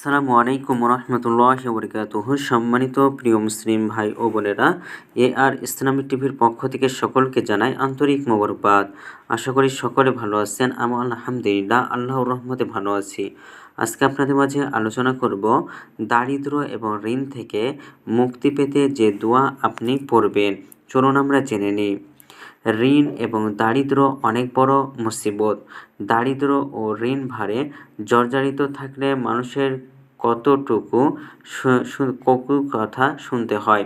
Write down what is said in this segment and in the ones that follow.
আসসালামু আলাইকুম রহমতুল্লাহি ওয়া বারাকাতুহু। সম্মানিত প্রিয় মুসলিম ভাই ও বোনেরা, আর ইসলামিক টিভির পক্ষ থেকে সকলকে জানাই আন্তরিক মোবারকবাদ। আশা করি সকলে ভালো আছেন। আমি আলহামদুলিল্লাহ আল্লাহর রহমতে ভালো আছি। আজকে আপনাদের মাঝে আলোচনা করব দারিদ্র্য এবং ঋণ থেকে মুক্তি পেতে যে দোয়া আপনি পড়বেন। চলুন আমরা জেনে নিই। ঋণ এবং দারিদ্র্য অনেক বড় মুসিবত। দারিদ্র্য ও ঋণ ভারে জর্জরিত থাকলে মানুষের কতটুকু কটু কথা শুনতে হয়।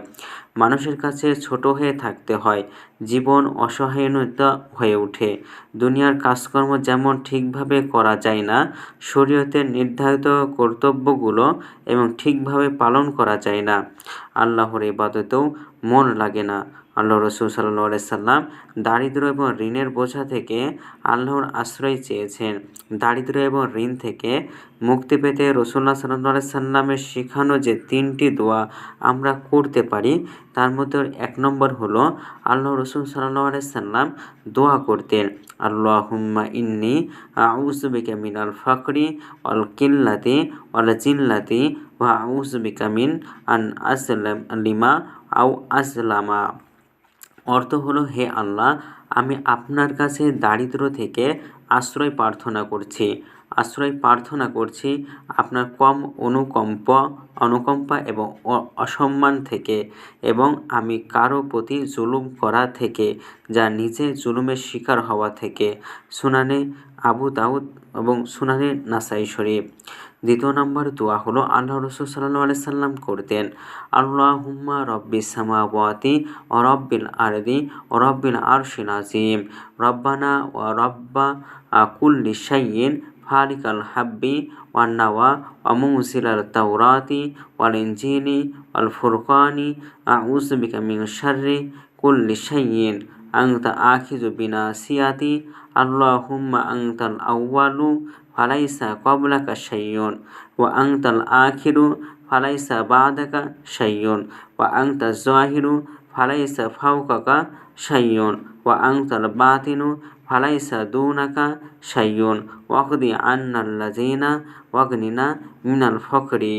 মানুষের কাছে ছোট হয়ে থাকতে হয়। জীবন অসহায়তা হয়ে ওঠে। দুনিয়ার কাজকর্ম যেমন ঠিকভাবে করা যায় না, শরীয়তের নির্ধারিত কর্তব্যগুলো এবং ঠিকভাবে পালন করা যায় না। আল্লাহর ইবাদতেও মন লাগে না। আল্লাহ রসুল সাল্লাল্লাহু আলাইহি সাল্লাম দারিদ্র্য এবং ঋণের বোঝা থেকে আল্লাহর আশ্রয় চেয়েছেন। দারিদ্র্য এবং ঋণ থেকে মুক্তি পেতে রাসূলুল্লাহ সাল্লাল্লাহু আলাইহি সাল্লামের শেখানো যে 3টি দোয়া আমরা করতে পারি, তার মধ্যে 1 নম্বর হলো আল্লাহ রসুল সাল্লাল্লাহু আলাইহি সাল্লাম দোয়া করতেন, আল্লাহুম্মা ইন্নী আউযু বিকা মিনাল ফাকরি ওয়াল কিল্লাতি ওয়াল জিল্লাতি ওয়া আউযু বিকা মিন আন লিমা আও আসলামা। অর্থ হলো, হে আল্লাহ, আমি আপনার কাছে দারিদ্র থেকে আশ্রয় প্রার্থনা করছি আপনার কম অনুকম্পা এবং অসম্মান থেকে, এবং আমি কারো প্রতি জুলুম করা থেকে, যা নিজে জুলুমের শিকার হওয়া থেকে। সুনানে আবু দাউদ এবং সুনানে নাসাই শরীফ। 2 নম্বর দোয়া হলো আল্লাহ রসুল সাল্লাল্লাহু আলাইহি সাল্লাম করতেন, আল্লাহুম্মা রব্বিস সামাওয়াতি ওয়া রব্বিল আরদি ওয়া রব্বিল আরশিল আযীম, রব্বানা ওয়া রব্বা কুল্লি শাইইন ফালিকাল হাব্বি ওয়ান নাওয়া ওয়া মুনজিলাত তাওরাতি ওয়াল ইনজিলি ওয়াল ফুরকানি আউযু বিকা মিন শাররি কুল্লি শাইইন আনতা আখিযু বিনাসিয়াতি, আল্লাহুম্মা আনতাল আউয়ালু ফালাইসা ক্বাবলাকা শাইউন ওয়া আনতাল আখিরু ফালাইসা বা'দাকা শাইউন ওয়া আনতাজ যাহিরু ফালাইসা ফাওকাকা শাইউন ওয়া আনতাল বাতিনু ফালাইসা দুনাকা শাইউন ওয়াকদি আন্নাল লাযিনা ওয়াগনিনা মিনাল ফকরি।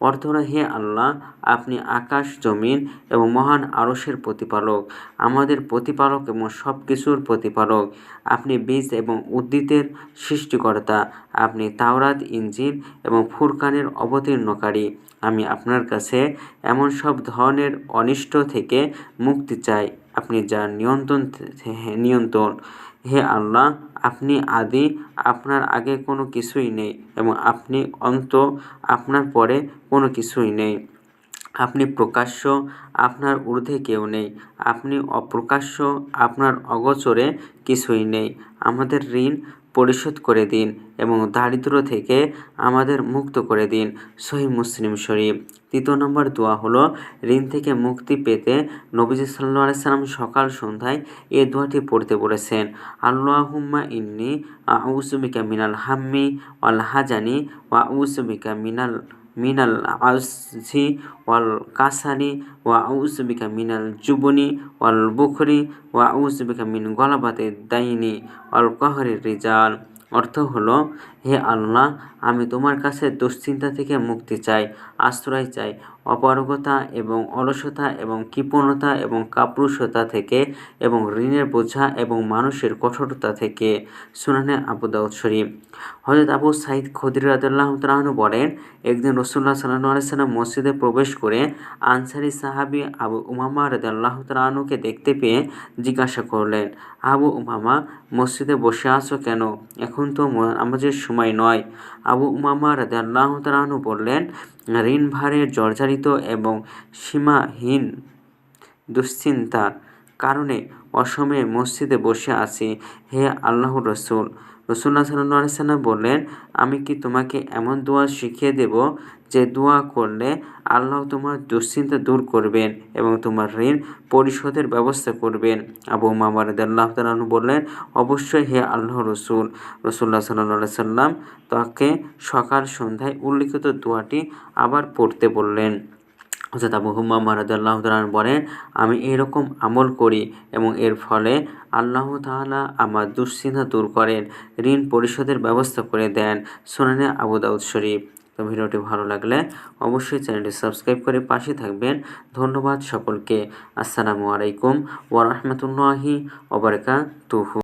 অর্থ হলো, হে আল্লাহ, আপনি আকাশ জমিন এবং মহান আরশের প্রতিপালক, আমাদের প্রতিপালক এবং সব কিছুর প্রতিপালক। আপনি বীজ এবং উদ্ভিদের সৃষ্টিকর্তা। আপনি তাওরাত, ইনজিল এবং ফুরকানের অবতীর্ণকারী। আমি আপনার কাছে এমন সব ধরনের অনিষ্ট থেকে মুক্তি চাই আপনি যার নিয়ন্ত্রণ। হে আল্লাহ, আপনি আদি, আপনার আগে কোনো কিছুই নেই, এবং আপনি অন্ত, আপনার পরে কোনো কিছুই নেই। আপনি প্রকাশ্য, আপনার ঊর্ধ্বে কেউ নেই। আপনি অপ্রকাশ্য, আপনার অগোচরে কিছুই নেই। আমাদের ঋণ পরিশোধ করে দিন এবং দারিদ্র্য থেকে আমাদের মুক্ত করে দিন। সহিহ মুসলিম শরীফ। 3 নম্বর দোয়া হলো, ঋণ থেকে মুক্তি পেতে নবীজি সাল্লাল্লাহু আলাইহি সাল্লাম সকাল সন্ধ্যায় এই দোয়াটি পড়তে বলেছেন, আল্লাহুম্মা ইন্নী আউযু বিকা মিনাল হাম্মি ওয়াল হাজানি ওয়া আউযু বিকা মিনাল আজজি ওয়াল কাসালি ওয়া আউযু বিকা মিনাল জুবনি ওয়াল বুখরি ওয়া আউযু বিকা মিন গলাবাতিদ দাইনি ওয়াল কাহরির রিজাল। অর্থ হলো, হে আল্লাহ, আমি তোমার কাছে দুশ্চিন্তা থেকে মুক্তি চাই, আশ্রয় চাই, অপারগতা এবং অলসতা এবং কৃপণতা এবং কাপুরুষতা থেকে, এবং ঋণের বোঝা এবং মানুষের কঠোরতা থেকে। সুনানে আবু দাউদ শরীফ। হযরত আবু সাঈদ খুদরী রাদিয়াল্লাহু তাআলা আনহু বলেন, একদিন রাসূলুল্লাহ সাল্লাল্লাহু আলাইহি সাল্লাম মসজিদে প্রবেশ করে আনসারী সাহাবী আবু উমামা রাদিয়াল্লাহু তাআলা আনহুকে দেখতে পেয়ে জিজ্ঞাসা করলেন, আবু উমামা, মসজিদে বসে আছো কেন? এখন তো নামাজের সময় নয়। আবু উমামা রাদিয়াল্লাহু তাআলা আনহু বললেন, ঋণ ভারে জর্জরিত এবং সীমাহীন দুশ্চিন্তার কারণে অসময়ে মসজিদে বসে আছি, হে আল্লাহর রাসূল। রাসূলুল্লাহ সাল্লাল্লাহু আলাইহি সাল্লাম বললেন, আমি কি তোমাকে এমন দোয়া শিখিয়ে দেব যে দোয়া করলে আল্লাহ তোমার দুশ্চিন্তা দূর করবেন এবং তোমার ঋণ পরিশোধের ব্যবস্থা করবেন? আবু উমামা রাদিয়াল্লাহু তাআলা আনহু বললেন, অবশ্যই হে আল্লাহর রাসূল। রাসূলুল্লাহ সাল্লাল্লাহু আলাইহি সাল্লাম তাকে সকাল সন্ধ্যায় উল্লিখিত দোয়াটি আবার পড়তে বললেন। হযরত আবু উমামা রাদিয়াল্লাহু তাআলা বলেন, আমি এরকম আমল করি এবং এর ফলে আল্লাহ তাআলা আমার দুশ্চিন্তা দূর করেন, ঋণ পরিশোধের ব্যবস্থা করে দেন। সুনানে আবু দাউদ শরীফ। তো ভিডিওটি ভালো লাগলে অবশ্যই চ্যানেলটি সাবস্ক্রাইব করে পাশে থাকবেন। ধন্যবাদ সকলকে। আসসালামু আলাইকুম ওয়া রাহমাতুল্লাহি ওয়া বারাকাতুহু।